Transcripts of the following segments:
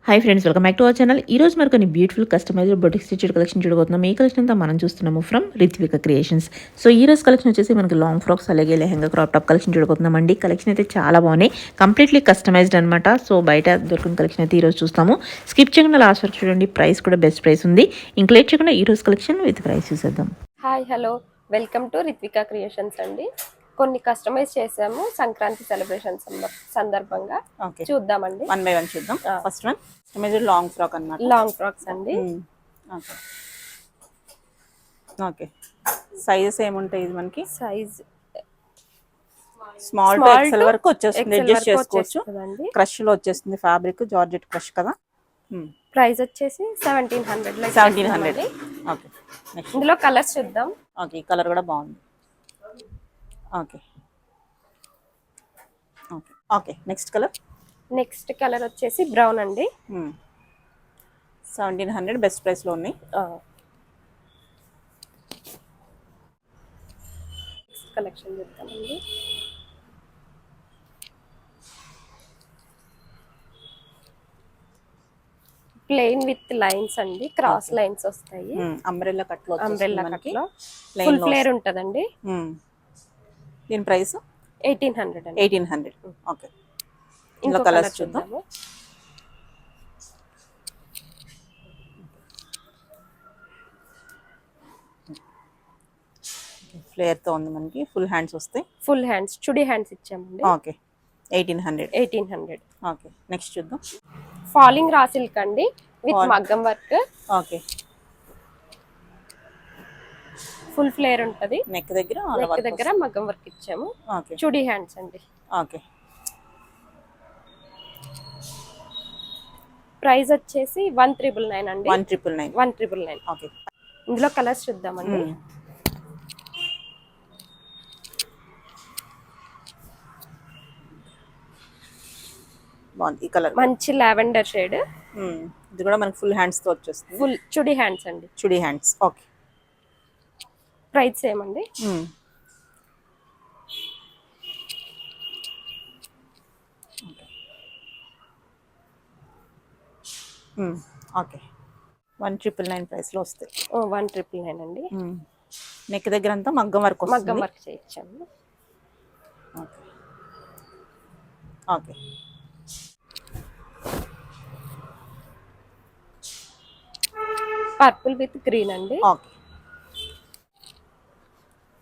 Hi friends, welcome back to our channel. ఈ రోజు మరి కొన్ని beautiful customized boutique stitched collection చూడబోతున్నాం. ఈ కలెక్షన్ అంతా మనం చూస్తున్నాము ఫ్రమ్ రిత్విక క్రియేషన్స్. సో ఈ రోజు కలెక్షన్ వచ్చేసి మనకి లాంగ్ ఫ్రాక్స్ అలాగే లెహంగా క్రాప్ టాప్ కలెక్షన్ చూడబోతున్నాం అండి. కలెక్షన్ అయితే చాలా బాగున్నాయి, కంప్లీట్లీ కస్టమైజ్డ్ అనమాట. సో బయట దొరికిన కలెక్షన్ అయితే ఈరోజు చూస్తాము. స్కిప్ చేయకుండా లాస్ట్ వరకు చూడండి. ప్రైస్ కూడా బెస్ట్ ప్రైస్ ఉంది. ఇంకా లేట్ చేయకుండా ఈ రోజు కలెక్షన్ విత్ ప్రైస్ చూసేద్దాం. Hi hello, welcome to Ritvika creations అండి. కొన్ని కస్టమైజ్ చేసాము సంక్రాంతి సెలబ్రేషన్ సందర్భంగా. చూద్దామండి, వన్ బై వన్ చూద్దాం. First one customized long frock అన్నమాట. లాంగ్ ఫ్రాక్స్ అండి. ఓకే, సైజెస్ ఏముంటాయి? ఇది మనకి సైజ్ స్మాల్ టు ఎక్సెల్ వరకు వచ్చేస్తుంది, అడ్జస్ట్ చేసుకోవచ్చు. క్రష్ లో వచ్చేస్తుంది, ఫ్యాబ్రిక్ జార్జెట్ క్రష్ కదా. ప్రైస్ వచ్చేసి 1700. 1700. ఓకే, ఇందులో కలర్స్ చూద్దాం. ఓకే, ఈ కలర్ కూడా బాగుంది. Okay okay okay, next colour వచ్చేసి బ్రౌన్ అండి. 1700 బెస్ట్ ప్రైస్ లో ఉన్నాయి. కలెక్షన్ చూద్దామండి. ప్లెయిన్ విత్ లైన్స్ అండి, క్రాస్ లైన్స్ వస్తాయి. అంబ్రెల్లా కట్ లో ఫుల్ ఫ్లేర్ ఉంటదండి. దీని ప్రైస్ 1800 అండి. 1800. ఓకే, ఇందులో కలర్స్ చూద్దాం. ఫ్లేర్ తో ఉంది మనకి, ఫుల్ హ్యాండ్స్ వస్తాయి. ఫుల్ హ్యాండ్స్, చుడి హ్యాండ్స్ ఇచ్చామండి. ఓకే, 1800. ఓకే, నెక్స్ట్ చూద్దాం. ఫాలింగ్ రా సిల్క్ అండి విత్ మగ్గం వర్క్. ఓకే, ఫుల్ ఫ్లేర్ ఉంటది. నెక్ దగ్గర మగ్గం వర్క్ ఇచ్చాము. ఓకే, చుడి హ్యాండ్స్ అండి. ఓకే, ప్రైస్ వచ్చేసి 1999 అండి. 1999. ఓకే, ఇందులో కలర్స్ చూద్దామండి. బాగుంది ఈ కలర్, మంచి లావెండర్ షేడ్. ఇది కూడా మనకి ఫుల్ హ్యాండ్స్ తో వచ్చేస్తుంది. ఫుల్ చుడి హ్యాండ్స్ అండి. చుడి హ్యాండ్స్. ఓకే, ప్రైస్ ఏమండి? ఓకే, 1999 ప్రైస్ లో వస్తాయి. 1999 అండి. నెక్ దగ్గర అంతా మగ్గం వర్క్ చేయించాము. Okay okay, purple with green అండి. ఓకే,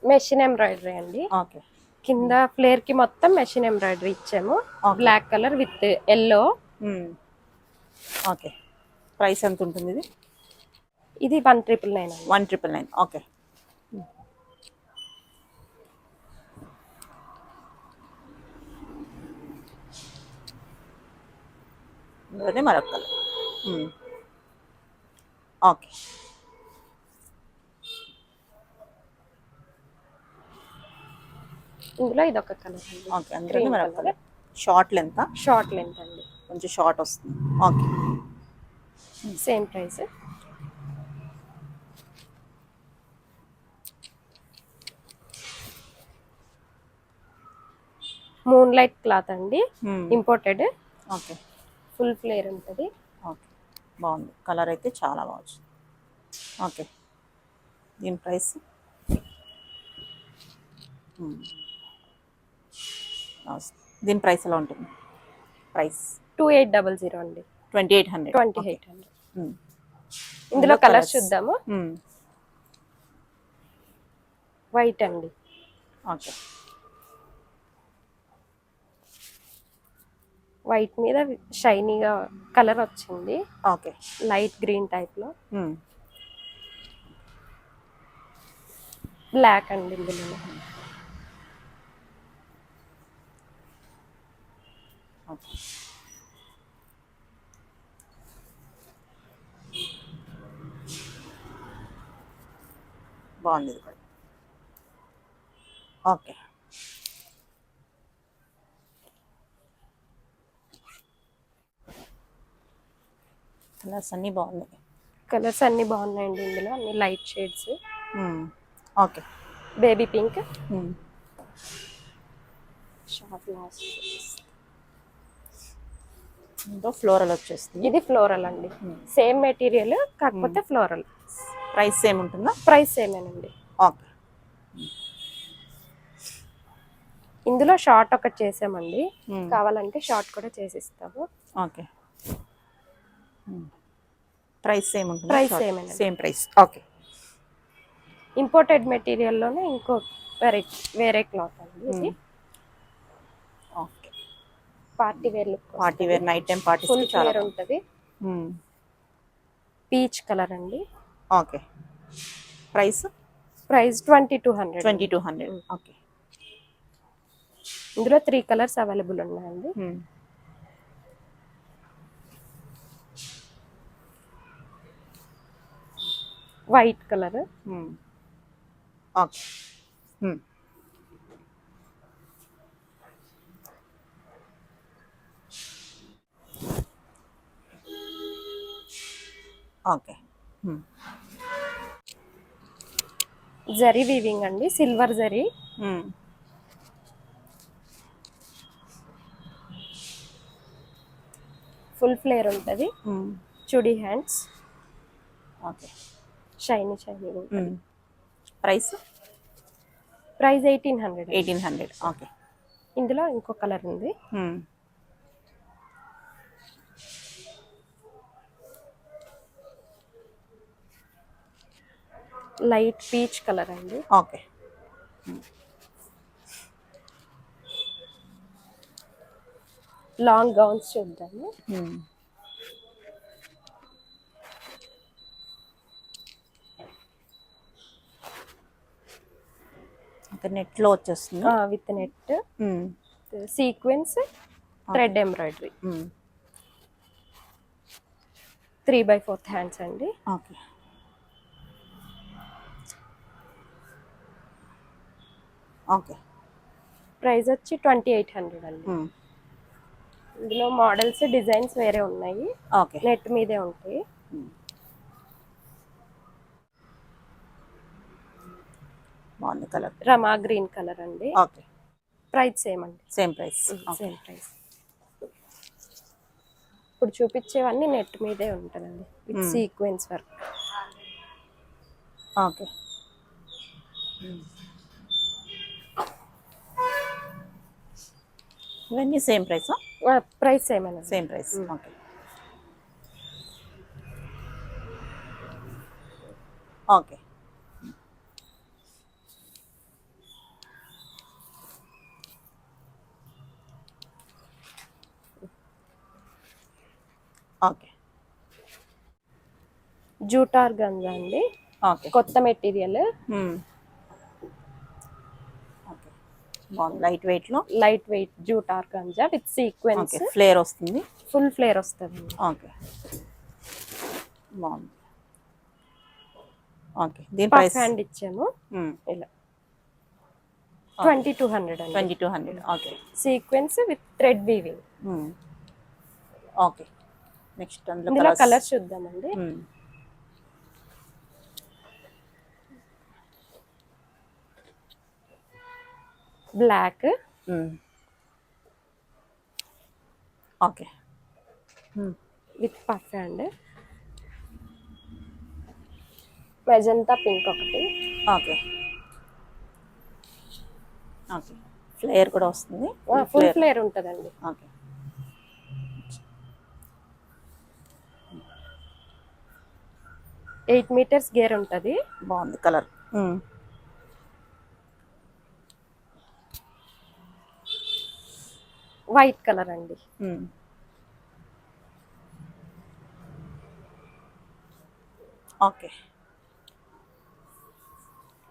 మెషిన్ ఎంబ్రాయిడరీ అండి. ఓకే, కింద ఫ్లేర్ కి మొత్తం మెషిన్ ఎంబ్రాయిడరీ ఇచ్చాము. Black colour with yellow. Okay, price ఎంత ఉంటుంది ఇది? ఇది 1999 అండి. 1999. ఓకే, మరొక కలర్. ఓకే, ఇందులో ఇది ఒక కలర్ అండి. ఓకే, అందులో మరొక కలర్. షార్ట్ లెంత్ అండి, కొంచెం షార్ట్ వస్తుంది. Okay, same price. Moon light cloth అండి, ఇంపోర్టెడ్. ఓకే, ఫుల్ ఫ్లేర్ ఉంటుంది. ఓకే, బాగుంది కలర్ అయితే చాలా బాగుంది. ఓకే, దీని ప్రైస్ ఎలా ఉంటుంది? ప్రైస్ 2800 అండి. 2800. ఇందులో కలర్స్ చూద్దాము. వైట్ అండి. ఓకే, వైట్ మీద షైనీగా కలర్ వచ్చింది. ఓకే, లైట్ గ్రీన్ టైప్ లో. బ్లాక్ అండి ఇందులో. ఓకే, బాగుంది ఇది కూడా. ఓకే, కలర్స్ అన్ని బాగున్నాయండి. ఇందులో అన్ని light shades. Okay, baby pink, short last. ఇంకో ఫ్లోరల్ వచ్చేస్తుంది. ఇది ఫ్లోరల్ అండి, సేమ్ మెటీరియల్ కాకపోతే ఫ్లోరల్. ప్రైస్ సేమ్ ఉంటుందా? ప్రైస్ సేమేనండి. ఓకే. ఇందులో షార్ట్ ఒకటి చేసామండి, కావాలంటే షార్ట్ కూడా చేసిస్తాము. ఓకే. ప్రైస్ సేమ్ ఉంటుంది? ప్రైస్ సేమేనండి. Same price. ఓకే. ఇంపోర్టెడ్ మెటీరియల్లోనే ఇంకో వెరైటీ, వేరే క్లాత్ అండి ఇది. Okay. Party wear look, party wear night time parties full flare ఉంటుంది. పీచ్ కలర్ అండి. ఓకే. ప్రైస్? ప్రైస్ 2200. 2200. ఓకే. ఇందులో 3 కలర్స్ అవైలబుల్ ఉన్నాయండి. White colour. Okay. Okay. Zari weaving అండి, సిల్వర్ జరీ. ఫుల్ ఫ్లేర్ ఉంటుంది. చుడీ హ్యాండ్స్. ఓకే. షైనీ ఉంటుంది. Price? Price 1800. 1800. Okay. ఇందులో ఇంకో colour ఉంది. లైట్ పీచ్ కలర్ అండి. ఓకే. లాంగ్ గౌన్స్ చూద్దాము. నెట్ లో వచ్చేస్తుంది. With net, sequence, thread embroidery. 3/4 hands అండి. ఓకే. ఓకే. ప్రైస్ వచ్చి 2800 అండి. ఇందులో మోడల్స్, డిజైన్స్ వేరే ఉన్నాయి. ఓకే. నెట్ మీదే ఉంటాయి. బాగుంది కలర్. రమా గ్రీన్ కలర్ అండి. ఓకే. ప్రైస్ సేమ్ అండి. Same price. Same price. ఇప్పుడు చూపించేవన్నీ నెట్ మీదే ఉంటుందండి, విత్ సీక్వెన్స్ వర్క్. ఓకే. ఇవన్నీ సేమ్ ప్రైస్? ప్రైస్ సేమ్ అండి. Same price. Okay. Okay. Okay. Jute organza అండి. ఓకే. కొత్త మెటీరియల్. ఓకే. బాగుంది. లైట్ వెయిట్ లో, light weight jute organza with sequence. Flare వస్తుంది. ఫుల్ ఫ్లేర్ వస్తుంది. ఓకే. బాగుంది. ఓకే. దీని పఫ్ ప్రైస్? హ్యాండ్ ఇచ్చాము ఇలా. 2200 అండి. 2200. Okay. Sequence with thread weaving. Okay. Next ఇందులో కలర్స్ చూద్దామండి. Black. Okay. With puff hand. Magenta pink ఒకటి. ఓకే. ఓకే. ఫ్లేర్ కూడా వస్తుంది. ఫుల్ ఫ్లేర్ ఉంటుందండి. ఓకే. 8 మీటర్స్ గేర్ ఉంటుంది. బాగుంది కలర్. వైట్ కలర్ అండి. ఓకే.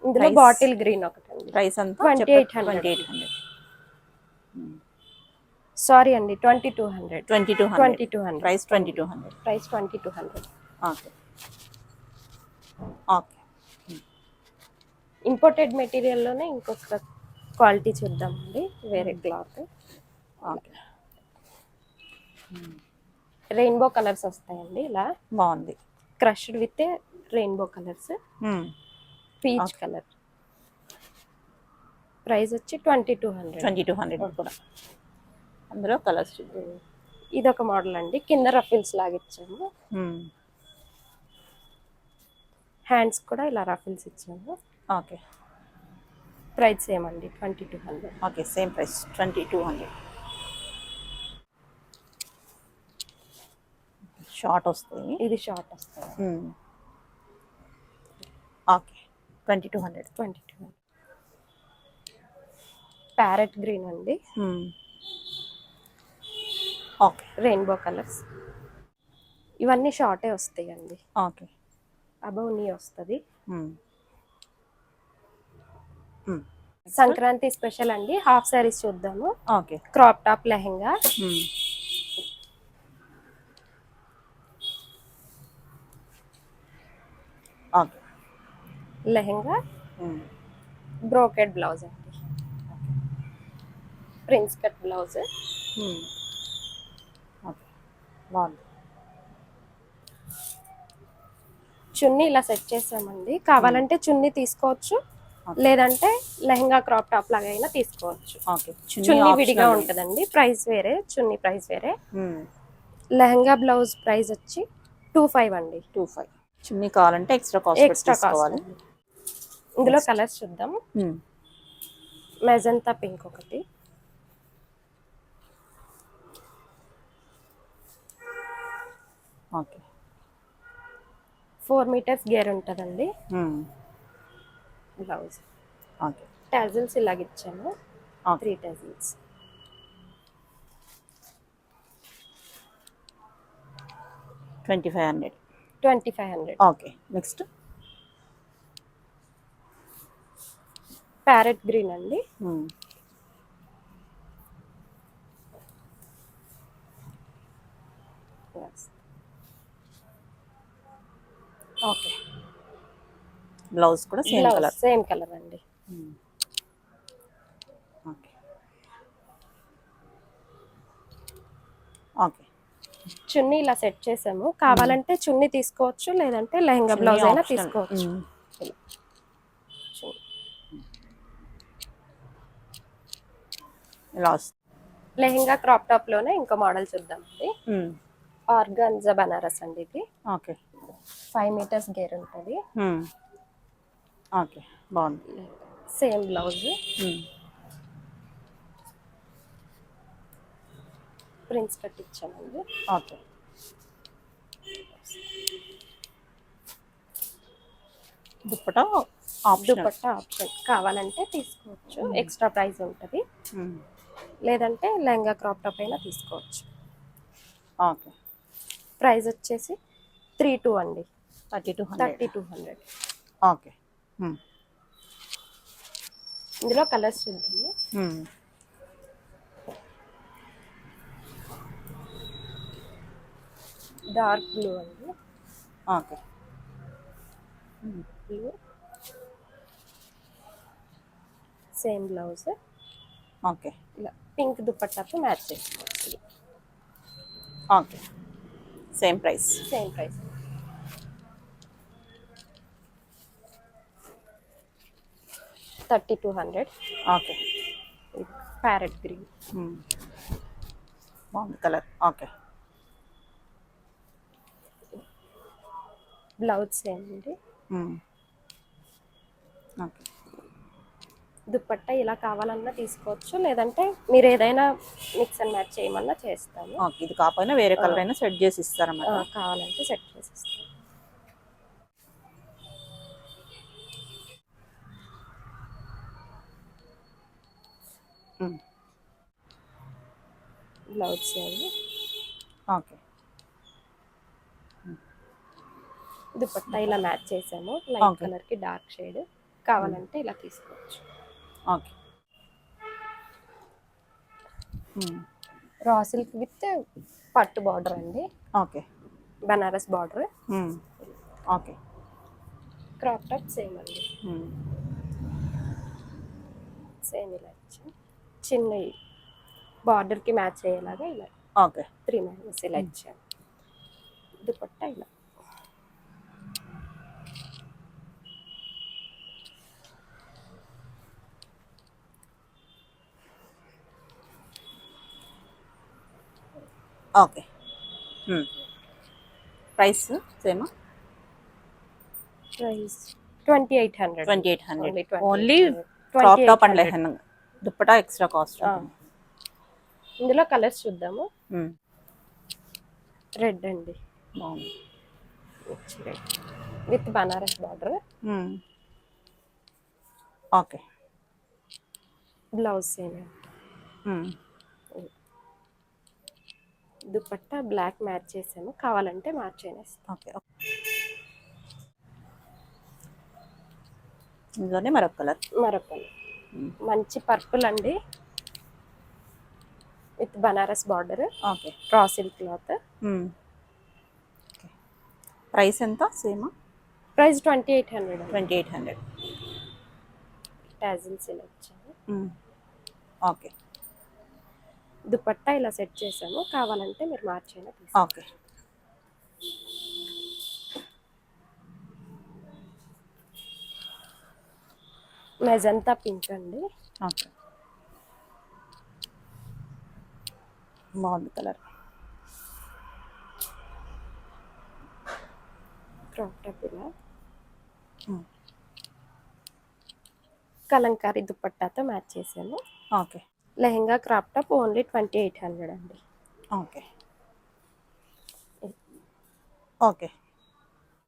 ఇందులో బాటిల్ గ్రీన్ ఒకటి అండి. ప్రైస్ అంతా 2800. సారీ అండి, 2200. 2200. Price 2200. Price 2200. Okay. Okay. Imported మెటీరియల్లోనే ఇంకొక క్వాలిటీ చూద్దామండి, వేరే క్లాత్. ఓకే. రెయిన్బో కలర్స్ వస్తాయండి ఇలా. బాగుంది. Crushed with rainbow colours. Peach colour. Price వచ్చి 2200. 2200 కూడా. అందులో కలర్స్ చూద్దాం. ఇదొక మోడల్ అండి, కింద రఫిల్స్ లాగా ఇచ్చాము. హ్యాండ్స్ కూడా ఇలా రఫిల్స్ ఇచ్చాము. ఓకే. ప్రైస్ సేమ్ అండి, 2200. Okay, same price 2200. షార్ట్ వస్తుంది. ఇది షార్ట్ వస్తుంది. ఓకే, 2200. 2200. ప్యారెట్ గ్రీన్ అండి. ఓకే. Rainbow colours. ఇవన్నీ షార్టే వస్తాయండి. ఓకే. అబౌవ్ నీ వస్తుంది. సంక్రాంతి స్పెషల్ అండి, హాఫ్ సారీస్ చూద్దాము. Okay. Crop top lehenga. Okay. Lehenga brocade blouse అండి, ప్రిన్స్ కట్ బ్లౌజ్. ఓకే, బాగుంది. చున్నీ ఇలా సెట్ చేసామండి, కావాలంటే చున్నీ తీసుకోవచ్చు, లేదంటే లెహెంగా క్రాప్ టాప్ లాగా అయినా తీసుకోవచ్చు. ఓకే. చున్నీ విడిగా ఉంటుందండి, ప్రైస్ వేరే, చున్నీ ప్రైస్ వేరే. లెహెంగా బ్లౌజ్ ప్రైస్ వచ్చి 25 అండి. 25. చున్నీ కావాలంటే ఎక్స్ట్రా కాస్ట్. ఇందులో కలర్స్ చూద్దాం. మెజంతా పింక్ ఒకటి, ఓకే. 4 మీటర్స్ గేర్ ఉంటుందండి బ్లౌజ్. ఓకే. టాజిల్స్ ఇలాగ ఇచ్చాము, 3 tassels. 2500. 2500. Okay. Next parrot green అండి. ఓకే. బ్లౌజ్ కూడా సేమ్ కలర్. సేమ్ కలర్ అండి. ఓకే. ఓకే. చున్నీ ఇలా సెట్ చేసాము, కావాలంటే చున్నీ తీసుకోవచ్చు, లేదంటే లెహంగా బ్లౌజ్ అయినా తీసుకోవచ్చు. లెహంగా క్రాప్ టాప్ లోనే ఇంకో మోడల్ చూద్దామండి. ఆర్గాన్జా బనారస్ అండి ఇది. ఓకే. 5 మీటర్స్ గేర్ ఉంటుంది. ఓకే, బాగుంది. సేమ్ బ్లౌజ్, ప్రిన్స్ కట్ ఇచ్చామండి. ఓకే. దుప్పటా ఆప్షన్, కావాలంటే తీసుకోవచ్చు, ఎక్స్ట్రా ప్రైస్ ఉంటుంది, లేదంటే లెహంగా క్రాప్ టాప్ అయినా తీసుకోవచ్చు. ఓకే. ప్రైస్ వచ్చేసి 32 అండి. 3200. ఓకే. ఇందులో కలర్స్ చూద్దాము. డార్క్ బ్లూ అండి. Okay. Blue, same blouse. Okay. ఇలా పింక్ దుపట్టాతో మ్యాచ్ చేసుకోవచ్చు. Okay, same price. 3200. Okay. Parrot green, బాగుంది కలర్. ఓకే. బ్లౌజ్ సేమ్ అండి. ఓకే. దుపట్టా ఇలా కావాలన్నా తీసుకోవచ్చు, లేదంటే మీరు ఏదైనా మిక్స్ అండ్ మ్యాచ్ చేయమన్నా చేస్తాము. ఓకే, ఇది కాకపోయినా వేరే కలర్ అయినా సెట్ చేసి ఇస్తారన్నమాట. కావాలంటే సెట్ చేసి ఇస్తాం. బ్లౌజ్ చేయండి. ఓకే. దుపట్టా ఇలా మ్యాచ్ చేసాము, లైట్ కలర్ కి డార్క్ షేడ్, కావాలంటే ఇలా తీసుకోవచ్చు. ఓకే. రా సిల్క్ విత్ పట్టు బార్డర్ అండి. Okay. Banaras border. Okay. Crop top same అండి. సేమ్ ఇలా ఇచ్చాం, చిన్న బార్డర్ కి మ్యాచ్ అయ్యేలాగా ఇలా. ఓకే. 3 మైనస్ ఇలా ఇచ్చాం. దుపట్టా ఇలా. ఓకే. ప్రైస్ సేమా? Price 2800. 2800 Only only 2800. Crop top and 2800. Lehenga dupatta extra cost ఆ. ఇందులో కలర్స్ చూద్దాము. రెడ్ అండి, బాగుంది. Red with Banaras border. Okay. Blouse same. Dupatta black match చేసాము, కావాలంటే మ్యాచ్ అయినా ఇస్తాం. ఓకే. ఇందులోనే మరొక కలర్. మరొక మంచి పర్పుల్ అండి, with Banaras border. Okay. Raw silk cloth. Price ఎంత సేమా? ప్రైస్ 2800. 2800. టాజిల్స్ ఇలా వచ్చాయి. ఓకే. దుపట్టా ఇలా సెట్ చేసాము, కావాలంటే మీరు మ్యాచ్ అయినా తీసుకోండి. ఓకే. మెజంతా పింక్ అండి. ఓకే. బాగుంది కలర్. క్రాప్ టాప్ ఇలా కలంకారీ దుపట్టాతో మ్యాచ్ చేసాము. Okay. Lehenga crop top only 2800 అండి. ఓకే. ఓకే.